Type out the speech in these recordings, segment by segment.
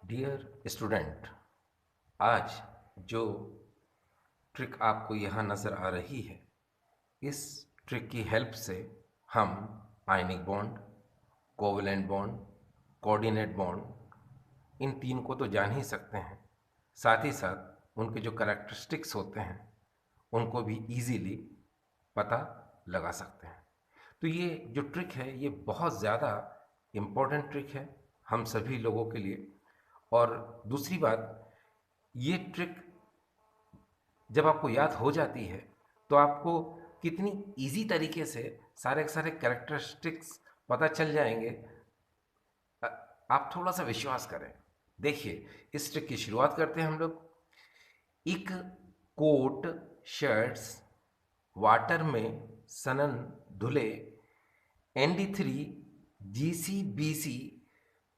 Dear student, आज जो trick आपको यहाँ नज़र आ रही है, इस ट्रिक की हेल्प से हम ionic bond, covalent bond, coordinate bond in तीन को तो जान ही सकते हैं। साथ ही साथ उनके जो करैक्टरिस्टिक्स होते हैं उनको भी इजीली पता लगा सकते हैं। तो ये जो ट्रिक है ये बहुत ज़्यादा इम्पोर्टेंट ट्रिक है हम सभी लोगों के लिए। और दूसरी बात, ये ट्रिक जब आपको याद हो जाती है तो आपको कितनी इजी तरीके से सारे के सारे कैरेक्टरिस्टिक्स पता चल जाएंगे। अ, आप थोड़ा सा विश्वास करें। देखिए, इस ट्रिक की शुरुआत करते हैं हम लोग। एक कोट शर्ट्स वाटर में सनन धुले ND3 GCBC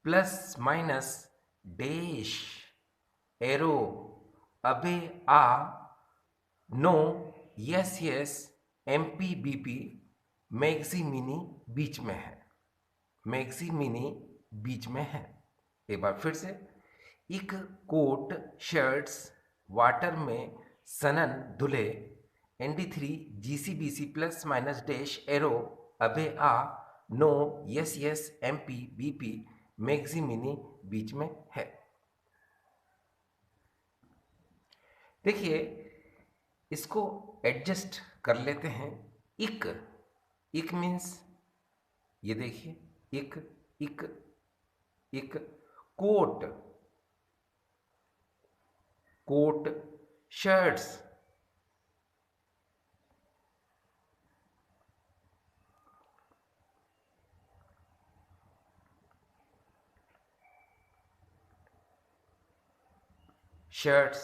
plus minus dash arrow अबे आ no yes yes MPBP maxi mini बीच में है। मैक्सी मिनी बीच में है। एक बार फिर से, एक कोट शर्ट्स वाटर में सनन धुले ND3 GCBC plus minus dash arrow अबे आ no yes yes MPBP maxi mini बीच में है। देखिए, इसको एडजस्ट कर लेते हैं। इक इक मीन्स, ये देखिए, इक इक इक coat coat shirts shirts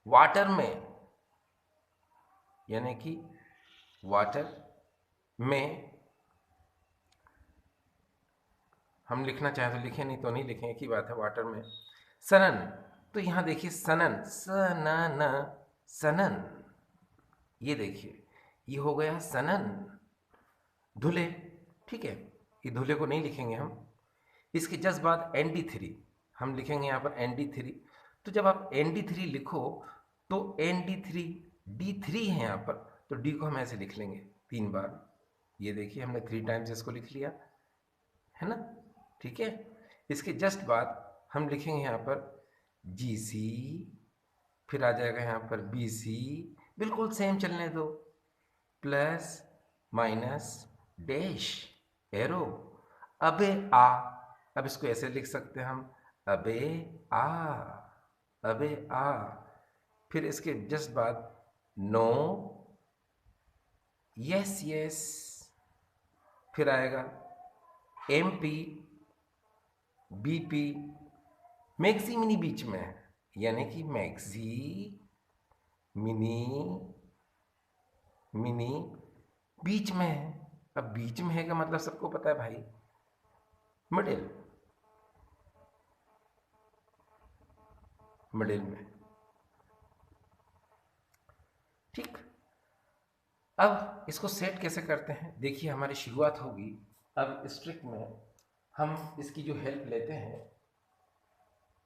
water में, यानी कि वाटर में हम लिखना चाहें तो लिखें, नहीं तो नहीं लिखें, एक ही बात है। वाटर में सनन, तो यहाँ देखिए सनन, सनन सनन, ये देखिए ये हो गया सनन। धुले, ठीक है, ये धुले को नहीं लिखेंगे हम। इसके जस्ट बाद ND3 हम लिखेंगे यहाँ पर ND3। तो जब आप ND3 लिखो तो ND3 D3 है यहाँ पर, तो D को हम ऐसे लिख लेंगे 3 बार। ये देखिए हमने 3 टाइम्स इसको लिख लिया है ना, ठीक है। इसके जस्ट बाद हम लिखेंगे यहाँ पर GC, फिर आ जाएगा यहाँ पर BC, बिल्कुल सेम चलने दो, प्लस माइनस डैश एरो अबे आ। अब इसको ऐसे लिख सकते हैं हम, अबे आ, अबे आ। फिर इसके जस्ट बाद नो यस यस, फिर आएगा MPBP, मैक्सी मिनी बीच में है, यानी कि मैक्सी मिनी मिनी बीच में है। अब बीच में है का मतलब सबको पता है भाई, मिडिल, मिडिल में, ठीक। अब इसको सेट कैसे करते हैं, देखिए हमारी शुरुआत होगी। अब इस ट्रिक में हम इसकी जो हेल्प लेते हैं,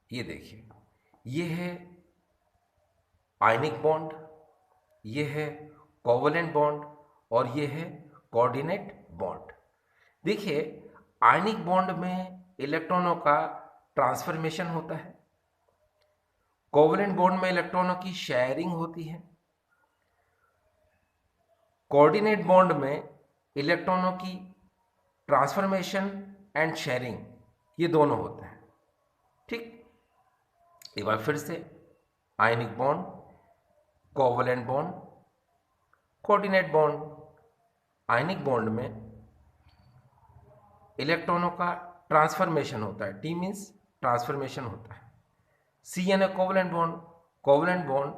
ये देखिए, ये है आयनिक बॉन्ड, ये है कोवलेंट बॉन्ड और ये है कोऑर्डिनेट बॉन्ड। देखिए, आयनिक बॉन्ड में इलेक्ट्रॉनों का ट्रांसफॉर्मेशन होता है, कोवलेंट बॉन्ड में इलेक्ट्रॉनों की शेयरिंग होती है, कोऑर्डिनेट बॉन्ड में इलेक्ट्रॉनों की ट्रांसफॉर्मेशन एंड शेयरिंग ये दोनों होते हैं, ठीक। एक बार फिर से, ionic bond, covalent bond, coordinate bond. Ionic bond में इलेक्ट्रॉनों का ट्रांसफॉर्मेशन होता है, T मीन्स ट्रांसफॉर्मेशन होता है। C यानी कोवलेंट बॉन्ड, कोवलेंट बॉन्ड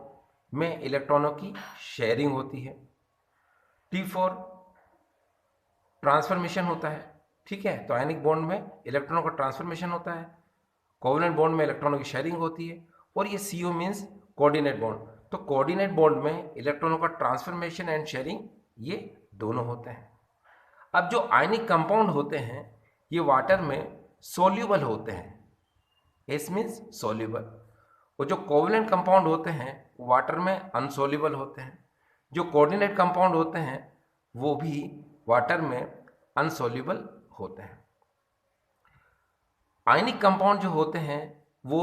में इलेक्ट्रॉनों की शेयरिंग होती है। T फॉर ट्रांसफॉर्मेशन होता है, ठीक है। तो आयनिक बॉन्ड में इलेक्ट्रॉनों का ट्रांसफॉर्मेशन होता है, कोवलेंट बॉन्ड में इलेक्ट्रॉनों की शेयरिंग होती है, और ये CO मीन्स कोऑर्डिनेट बॉन्ड। तो कोऑर्डिनेट बॉन्ड में इलेक्ट्रॉनों का ट्रांसफॉर्मेशन एंड शेयरिंग ये दोनों होते हैं। अब जो आयनिक कंपाउंड होते हैं ये वाटर में सोल्यूबल होते हैं, एस मीन्स सोल्यूबल। और जो कोवलेंट कंपाउंड होते हैं वाटर में अनसोल्यूबल होते हैं। जो कोऑर्डिनेट कंपाउंड होते हैं वो भी वाटर में अनसोल्यूबल होते हैं। आयनिक कंपाउंड जो होते हैं वो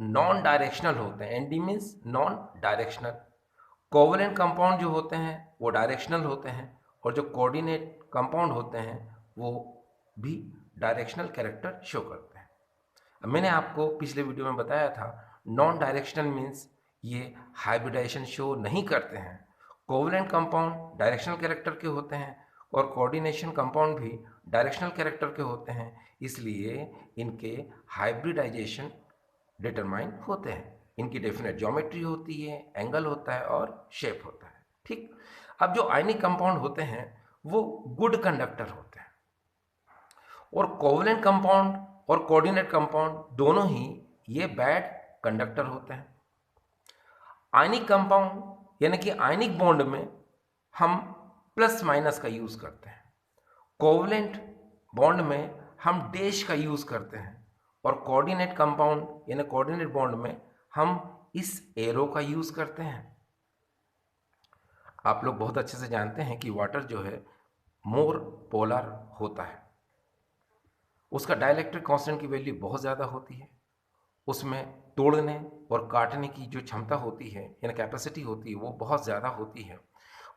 नॉन डायरेक्शनल होते हैं। ND means non directional. Covalent compound जो होते हैं वो डायरेक्शनल होते हैं और जो कोऑर्डिनेट कंपाउंड होते हैं वो भी डायरेक्शनल कैरेक्टर शो करते हैं। अब मैंने आपको पिछले वीडियो में बताया था नॉन डायरेक्शनल मीन्स ये हाइब्रिडाइजेशन शो नहीं करते हैं। कोवलेंट कंपाउंड डायरेक्शनल कैरेक्टर के होते हैं और कोऑर्डिनेशन कंपाउंड भी डायरेक्शनल कैरेक्टर के होते हैं, इसलिए इनके हाइब्रिडाइजेशन डिटरमाइन होते हैं। इनकी डेफिनेट ज्योमेट्री होती है, एंगल होता है और शेप होता है। ठीक। अब जो आयनिक कंपाउंड होते हैं वो गुड कंडक्टर होते हैं और कोवलेंट कंपाउंड और कोऑर्डिनेट कंपाउंड दोनों ही ये बैड कंडक्टर होते हैं। आयनिक कंपाउंड यानी कि आयनिक बॉन्ड में हम प्लस माइनस का यूज करते हैं। कोवलेंट बॉन्ड में हम डैश का यूज करते हैं और कोऑर्डिनेट कंपाउंड यानी कोऑर्डिनेट बॉन्ड में हम इस एरो का यूज करते हैं। आप लोग बहुत अच्छे से जानते हैं कि वाटर जो है मोर पोलर होता है, उसका डाइलेक्ट्रिक कांस्टेंट की वैल्यू बहुत ज़्यादा होती है, उसमें तोड़ने और काटने की जो क्षमता होती है यानी कैपेसिटी होती है वो बहुत ज़्यादा होती है।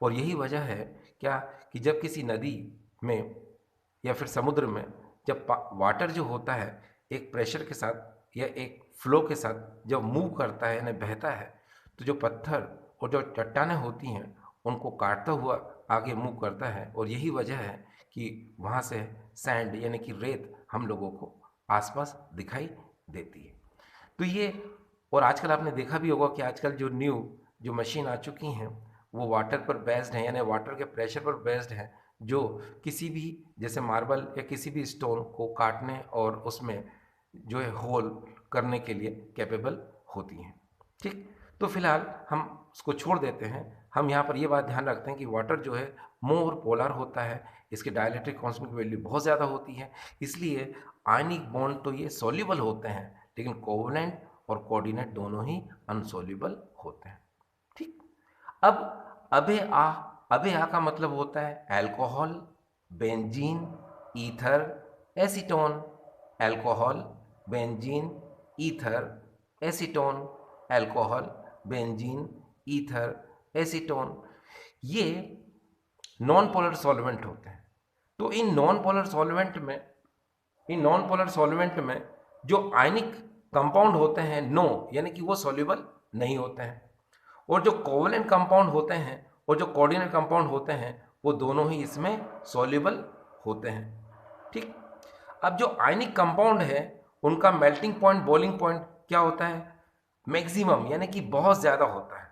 और यही वजह है क्या कि जब किसी नदी में या फिर समुद्र में जब वाटर जो होता है एक प्रेशर के साथ या एक फ्लो के साथ जब मूव करता है यानी बहता है, तो जो पत्थर और जो चट्टानें होती हैं उनको काटता हुआ आगे मूव करता है। और यही वजह है कि वहाँ से सैंड यानी कि रेत हम लोगों को आसपास दिखाई देती है। तो ये, और आजकल आपने देखा भी होगा कि आजकल जो न्यू जो मशीन आ चुकी हैं वो वाटर पर बेस्ड है यानी वाटर के प्रेशर पर बेस्ड है, जो किसी भी जैसे मार्बल या किसी भी स्टोन को काटने और उसमें जो है होल करने के लिए कैपेबल होती हैं। ठीक। तो फिलहाल हम उसको छोड़ देते हैं। हम यहाँ पर ये बात ध्यान रखते हैं कि वाटर जो है मोर पोलर होता है, इसके डाइलेक्ट्रिक कांस्टेंट की वैल्यू बहुत ज़्यादा होती है, इसलिए आयनिक बॉन्ड तो ये सॉल्युबल होते हैं लेकिन कोवलेंट और कोऑर्डिनेट दोनों ही अनसोल्युबल होते हैं। ठीक। अब अबे आ का मतलब होता है alcohol, benzene, ether, acetone. Alcohol, benzene, ether, acetone, alcohol, benzene, ether, acetone, ये नॉन पोलर सॉल्वेंट होते हैं। तो इन नॉन पोलर सॉल्वेंट में जो आयनिक कंपाउंड होते हैं नो यानी कि वो सॉल्युबल नहीं होते हैं, और जो कोवलेंट कंपाउंड होते हैं और जो कोऑर्डिनेट कंपाउंड होते हैं वो दोनों ही इसमें सॉल्युबल होते हैं। ठीक। अब जो आयनिक कंपाउंड है उनका मेल्टिंग पॉइंट बॉइलिंग पॉइंट क्या होता है, मैक्सिमम यानी कि बहुत ज़्यादा होता है।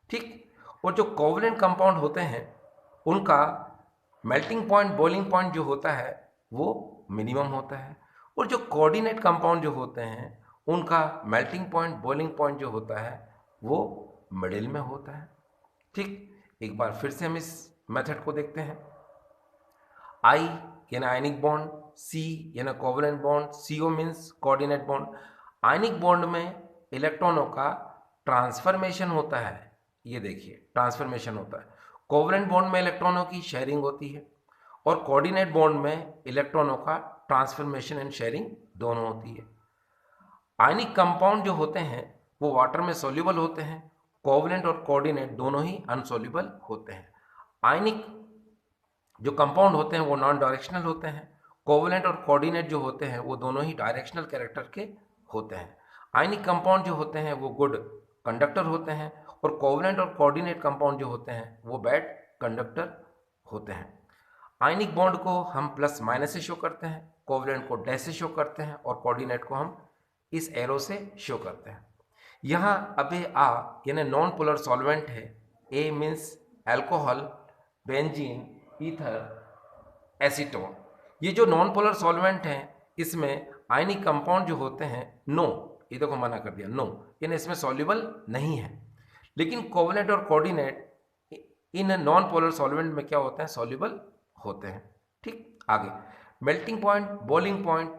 ठीक। और जो कोवलेंट कंपाउंड होते हैं उनका मेल्टिंग पॉइंट बॉइलिंग पॉइंट जो होता है वो मिनिमम होता है, और जो कोऑर्डिनेट कंपाउंड जो होते हैं उनका मेल्टिंग पॉइंट बॉइलिंग पॉइंट जो होता है वो मिडिल में होता है। ठीक। एक बार फिर से हम इस मेथड को देखते हैं। आई यानी आयनिक बॉन्ड, सी यानी covalent bond, CO means coordinate bond. Ionic bond में इलेक्ट्रॉनों का ट्रांसफॉर्मेशन होता है, ये देखिए ट्रांसफॉर्मेशन होता है। कोवलेंट बॉन्ड में इलेक्ट्रॉनों की शेयरिंग होती है और कोऑर्डिनेट बॉन्ड में इलेक्ट्रॉनों का ट्रांसफॉर्मेशन एंड शेयरिंग दोनों होती है। आयनिक कंपाउंड जो होते हैं वो वाटर में सॉल्युबल होते हैं, कोवलेंट और कोऑर्डिनेट दोनों ही अनसॉल्युबल होते हैं। आयनिक जो कंपाउंड होते हैं वो नॉन डायरेक्शनल होते हैं, कोवलेंट और कोऑर्डिनेट जो होते हैं वो दोनों ही डायरेक्शनल कैरेक्टर के होते हैं। आयनिक कंपाउंड जो होते हैं वो गुड कंडक्टर होते हैं और कोवलेंट और कोऑर्डिनेट कंपाउंड जो होते हैं वो बैड कंडक्टर होते हैं। आयनिक बॉन्ड को हम प्लस माइनस से शो करते हैं, कोवलेंट को डैश से शो करते हैं और कोऑर्डिनेट को हम इस एरो से शो करते हैं। यहाँ अबे आ यानी नॉन पोलर सॉल्वेंट है। A means alcohol, benzene, ether, acetone. ये जो नॉन पोलर सॉल्वेंट हैं इसमें आयनिक कंपाउंड जो होते हैं नो, ये देखो मना कर दिया, नो यानी इसमें सॉल्युबल नहीं है। लेकिन कोवलेंट और coordinate in non polar solvent में क्या होते हैं, सॉल्युबल होते हैं। ठीक। आगे मेल्टिंग पॉइंट बॉइलिंग पॉइंट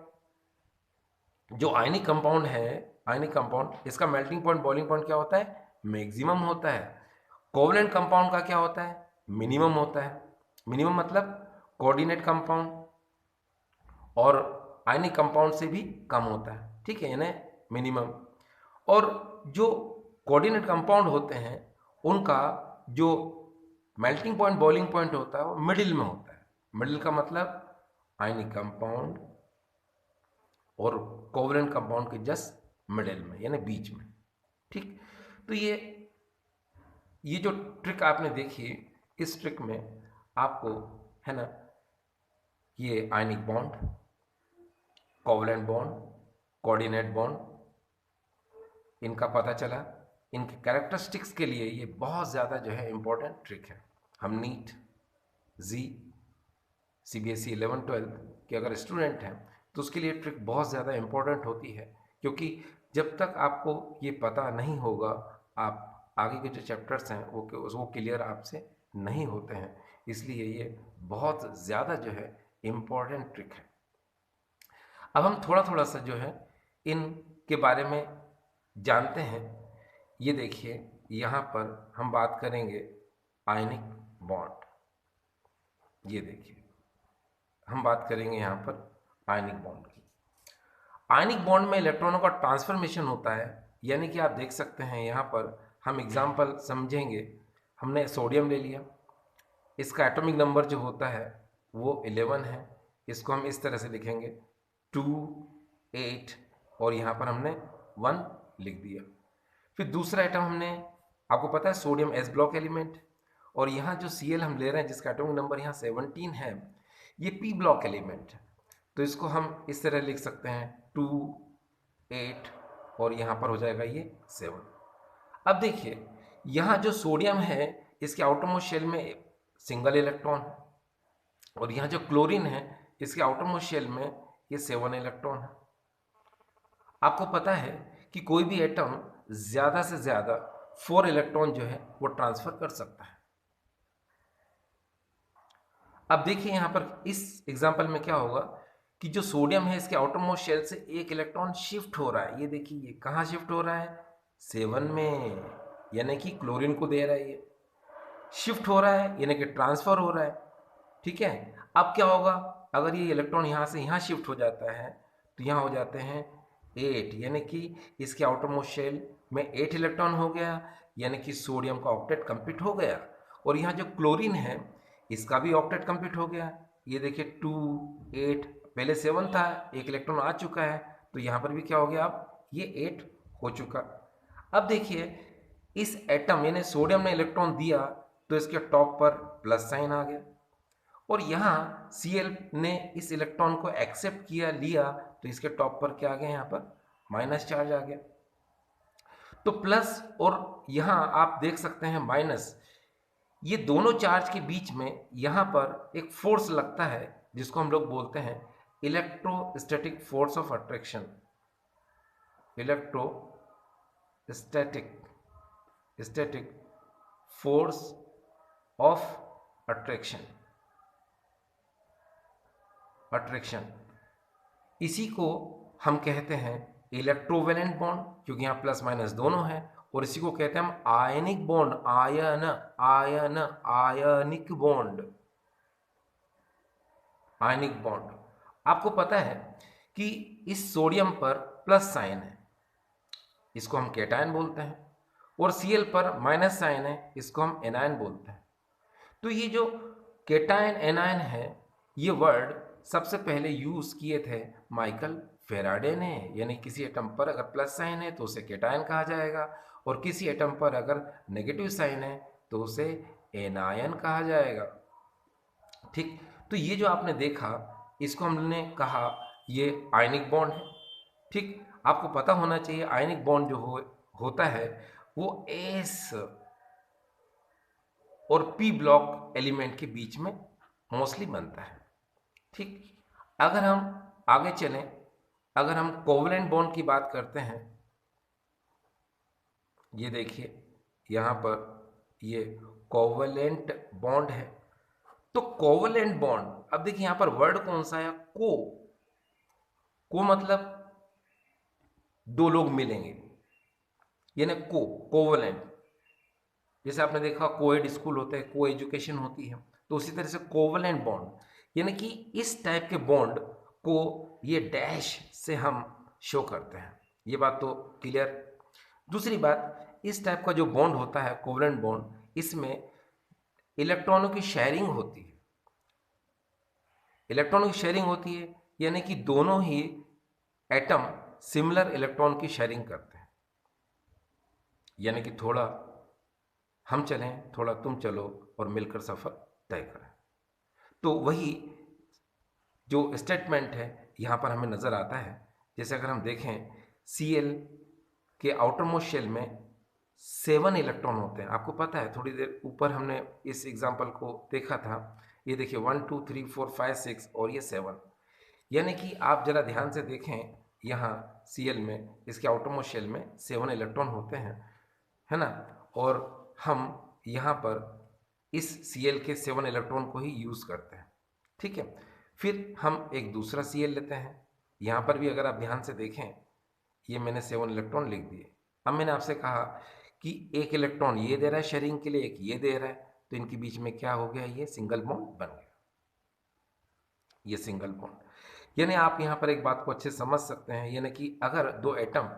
जो आयनिक कंपाउंड है, आयनिक कंपाउंड, इसका मेल्टिंग पॉइंट बॉइलिंग पॉइंट क्या होता है? मैक्सिमम होता है। कोवलेंट कंपाउंड का क्या होता है? मिनिमम होता है। मिनिमम मतलब कोऑर्डिनेट कंपाउंड और आयनिक कंपाउंड से भी कम होता है, ठीक है, यानी मिनिमम। और जो कोऑर्डिनेट कंपाउंड होते हैं उनका जो मेल्टिंग पॉइंट बॉइलिंग पॉइंट होता है वो मिडिल में होता है। मिडिल का मतलब आयनिक कंपाउंड और कोवलेंट कंपाउंड के जस्ट मिडिल में, यानी बीच में, ठीक। तो ये जो ट्रिक आपने देखी, इस ट्रिक में आपको, है ना, ये ionic bond, covalent bond, coordinate bond, इनका पता चला। इनके कैरेक्टरिस्टिक्स के लिए ये बहुत ज़्यादा जो है इम्पोर्टेंट ट्रिक है। हम नीट, जी, CBSE 11-12 के अगर स्टूडेंट हैं तो उसके लिए ट्रिक बहुत ज़्यादा इम्पोर्टेंट होती है, क्योंकि जब तक आपको ये पता नहीं होगा, आप आगे के जो चैप्टर्स हैं वो क्लियर आपसे नहीं होते हैं। इसलिए ये बहुत ज़्यादा जो है इम्पोर्टेंट ट्रिक है। अब हम थोड़ा थोड़ा सा जो है इन के बारे में जानते हैं। ये देखिए, यहाँ पर हम बात करेंगे आयनिक बॉन्ड। ये देखिए, हम बात करेंगे यहाँ पर आयनिक बॉन्ड की। आयनिक बॉन्ड में इलेक्ट्रॉनों का ट्रांसफॉर्मेशन होता है, यानी कि आप देख सकते हैं यहाँ पर हम एग्जाम्पल समझेंगे। हमने सोडियम ले लिया, इसका एटॉमिक नंबर जो होता है वो 11 है। इसको हम इस तरह से लिखेंगे 2, 8 और यहाँ पर हमने 1 लिख दिया। फिर दूसरा आइटम हमने, आपको पता है सोडियम एस ब्लॉक एलिमेंट, और यहाँ जो Cl हम ले रहे हैं जिसका एटॉमिक नंबर यहाँ 17 है, ये पी ब्लॉक एलिमेंट है। तो इसको हम इस तरह लिख सकते हैं 2, 8 और यहाँ पर हो जाएगा ये 7। अब देखिए, यहाँ जो सोडियम है इसके आउटरमोस्ट शेल में सिंगल इलेक्ट्रॉन है, और यहाँ जो क्लोरीन है इसके आउटरमोस्ट शेल में ये 7 इलेक्ट्रॉन है। आपको पता है कि कोई भी एटम ज़्यादा से ज़्यादा 4 इलेक्ट्रॉन जो है वो ट्रांसफ़र कर सकता है। अब देखिए यहाँ पर इस एग्जाम्पल में क्या होगा कि जो सोडियम है इसके आउटरमोस्ट शेल से एक इलेक्ट्रॉन शिफ्ट हो रहा है। ये देखिए, ये कहाँ शिफ्ट हो रहा है? 7 में, यानी कि क्लोरीन को दे रहा है। ये शिफ्ट हो रहा है यानी कि ट्रांसफ़र हो रहा है, ठीक है। अब क्या होगा, अगर ये इलेक्ट्रॉन यहाँ से यहाँ शिफ्ट हो जाता है तो यहाँ हो जाते हैं 8, यानी कि इसके आउटरमोस्ट शेल में 8 इलेक्ट्रॉन हो गया, यानी कि सोडियम का ऑक्टेट कंप्लीट हो गया। और यहाँ जो क्लोरीन है इसका भी ऑक्टेट कंप्लीट हो गया। ये देखिए 2, 8, पहले 7 था, एक इलेक्ट्रॉन आ चुका है, तो यहाँ पर भी क्या हो गया, अब ये 8 हो चुका। अब देखिए, इस एटम यानी सोडियम ने इलेक्ट्रॉन दिया तो इसके टॉप पर प्लस साइन आ गया, और यहाँ Cl ने इस इलेक्ट्रॉन को एक्सेप्ट किया, लिया, तो इसके टॉप पर क्या आ गया, यहाँ पर माइनस चार्ज आ गया। तो प्लस और यहाँ आप देख सकते हैं माइनस, ये दोनों चार्ज के बीच में यहाँ पर एक फोर्स लगता है जिसको हम लोग बोलते हैं electrostatic force of attraction. Static force of attraction, इसी को हम कहते हैं इलेक्ट्रोवेलेंट बॉन्ड, क्योंकि यहाँ प्लस माइनस दोनों है। और इसी को कहते हैं हम ionic bond, ionic bond, ionic bond. आपको पता है कि इस सोडियम पर प्लस साइन है, इसको हम कैटायन बोलते हैं, और Cl पर माइनस साइन है, इसको हम एनायन बोलते हैं। तो ये जो कैटायन एनायन है, ये वर्ड सबसे पहले यूज किए थे माइकल फेराडे ने, यानी किसी एटम पर अगर प्लस साइन है तो उसे कैटायन कहा जाएगा, और किसी एटम पर अगर नेगेटिव साइन है तो उसे एनायन कहा जाएगा, ठीक। तो ये जो आपने देखा, इसको हमने कहा ये आयनिक बॉन्ड है, ठीक। आपको पता होना चाहिए आयनिक बॉन्ड जो होता है वो एस और पी ब्लॉक एलिमेंट के बीच में मोस्टली बनता है, ठीक। अगर हम आगे चलें, अगर हम कोवलेंट बॉन्ड की बात करते हैं, ये देखिए यहाँ पर ये कोवलेंट बॉन्ड है। तो कोवलेंट बॉन्ड, अब देखिए यहाँ पर वर्ड कौन सा है, को मतलब दो लोग मिलेंगे, यानी कोवलेंट। जैसे आपने देखा कोएड स्कूल होते हैं, को एजुकेशन होती है, तो उसी तरह से कोवलेंट बॉन्ड, यानी कि इस टाइप के बॉन्ड को ये डैश से हम शो करते हैं। ये बात तो क्लियर। दूसरी बात, इस टाइप का जो बॉन्ड होता है कोवलेंट बॉन्ड, इसमें इलेक्ट्रॉनों की शेयरिंग होती है। इलेक्ट्रॉनों की शेयरिंग होती है यानी कि दोनों ही एटम सिमिलर इलेक्ट्रॉन की शेयरिंग करते हैं, यानी कि थोड़ा हम चलें थोड़ा तुम चलो और मिलकर सफर तय करें। तो वही जो स्टेटमेंट है यहाँ पर हमें नज़र आता है। जैसे अगर हम देखें Cl के आउटर मोस्ट शेल में 7 इलेक्ट्रॉन होते हैं। आपको पता है, थोड़ी देर ऊपर हमने इस एग्जाम्पल को देखा था। ये देखिए 1 2 3 4 5 6 और ये 7, यानी कि आप जरा ध्यान से देखें यहाँ Cl में, इसके आउटर मोस्ट शेल में 7 इलेक्ट्रॉन होते हैं, है ना। और हम यहाँ पर इस Cl के 7 इलेक्ट्रॉन को ही यूज़ करते हैं, ठीक है। फिर हम एक दूसरा Cl लेते हैं। यहाँ पर भी अगर आप ध्यान से देखें, ये मैंने 7 इलेक्ट्रॉन लिख दिए। अब मैंने आपसे कहा कि एक इलेक्ट्रॉन ये दे रहा है शेयरिंग के लिए, एक ये दे रहा है, तो इनके बीच में क्या हो गया, ये सिंगल बॉन्ड बन गया, ये सिंगल बॉन्ड। यानी आप यहाँ पर एक बात को अच्छे समझ सकते हैं, यानी कि अगर दो एटम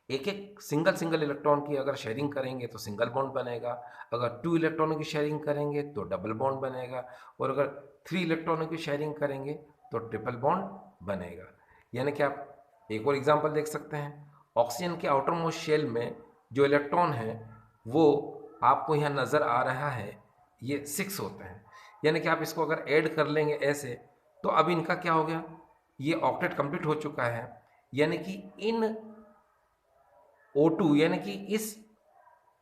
एक एक सिंगल इलेक्ट्रॉन की अगर शेयरिंग करेंगे तो सिंगल बॉन्ड बनेगा, अगर 2 इलेक्ट्रॉनों की शेयरिंग करेंगे तो डबल बॉन्ड बनेगा, और अगर 3 इलेक्ट्रॉनों की शेयरिंग करेंगे तो ट्रिपल बॉन्ड बनेगा। यानी कि आप एक और एग्जांपल देख सकते हैं, ऑक्सीजन के आउटर मोस्ट शेल में जो इलेक्ट्रॉन है वो आपको यहाँ नज़र आ रहा है, ये 6 होते हैं। यानी कि आप इसको अगर ऐड कर लेंगे ऐसे, तो अब इनका क्या हो गया, ये ऑक्टेट कंप्लीट हो चुका है। यानी कि इन O2 यानी कि इस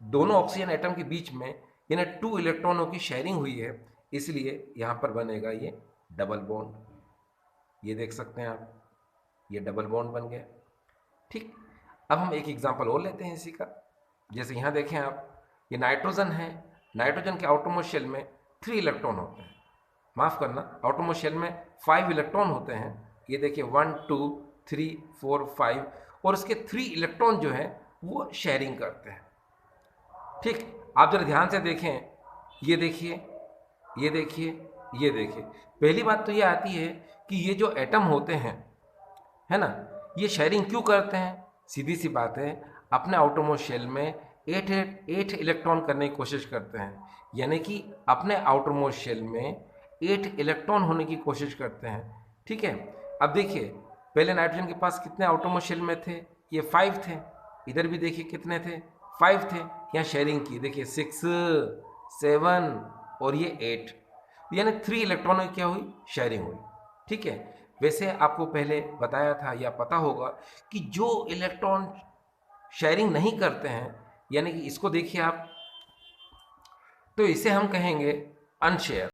दोनों ऑक्सीजन एटम के बीच में यानी 2 इलेक्ट्रॉनों की शेयरिंग हुई है, इसलिए यहाँ पर बनेगा ये डबल बॉन्ड। ये देख सकते हैं आप, ये डबल बॉन्ड बन गया, ठीक। अब हम एक एग्जांपल और लेते हैं इसी का। जैसे यहाँ देखें आप, ये नाइट्रोजन है, नाइट्रोजन के आउटर मोस्ट शेल में 3 इलेक्ट्रॉन होते हैं, माफ़ करना, आउटर मोस्ट शेल में 5 इलेक्ट्रॉन होते हैं। ये देखिए 1 2 3 4 5, और उसके 3 इलेक्ट्रॉन जो है वो शेयरिंग करते हैं, ठीक। आप जरा ध्यान से देखें, ये देखिए, ये देखिए, ये देखिए। पहली बात तो ये आती है कि ये जो एटम होते हैं, है ना, ये शेयरिंग क्यों करते हैं। सीधी सी बात है, अपने आउटर मोस्ट शेल में 8 इलेक्ट्रॉन करने की कोशिश करते हैं, यानी कि अपने आउटर मोस्ट शेल में 8 इलेक्ट्रॉन होने की कोशिश करते हैं, ठीक है। अब देखिए, पहले नाइट्रोजन के पास कितने आउटर मोस्ट शेल में थे, ये 5 थे। इधर भी देखिए कितने थे, 5 थे। यहाँ शेयरिंग की देखिए 6 7 और ये 8, यानी 3 इलेक्ट्रॉनों की क्या हुई, शेयरिंग हुई, ठीक है। वैसे आपको पहले बताया था या पता होगा कि जो इलेक्ट्रॉन शेयरिंग नहीं करते हैं, यानी कि इसको देखिए आप, तो इसे हम कहेंगे अनशेयर।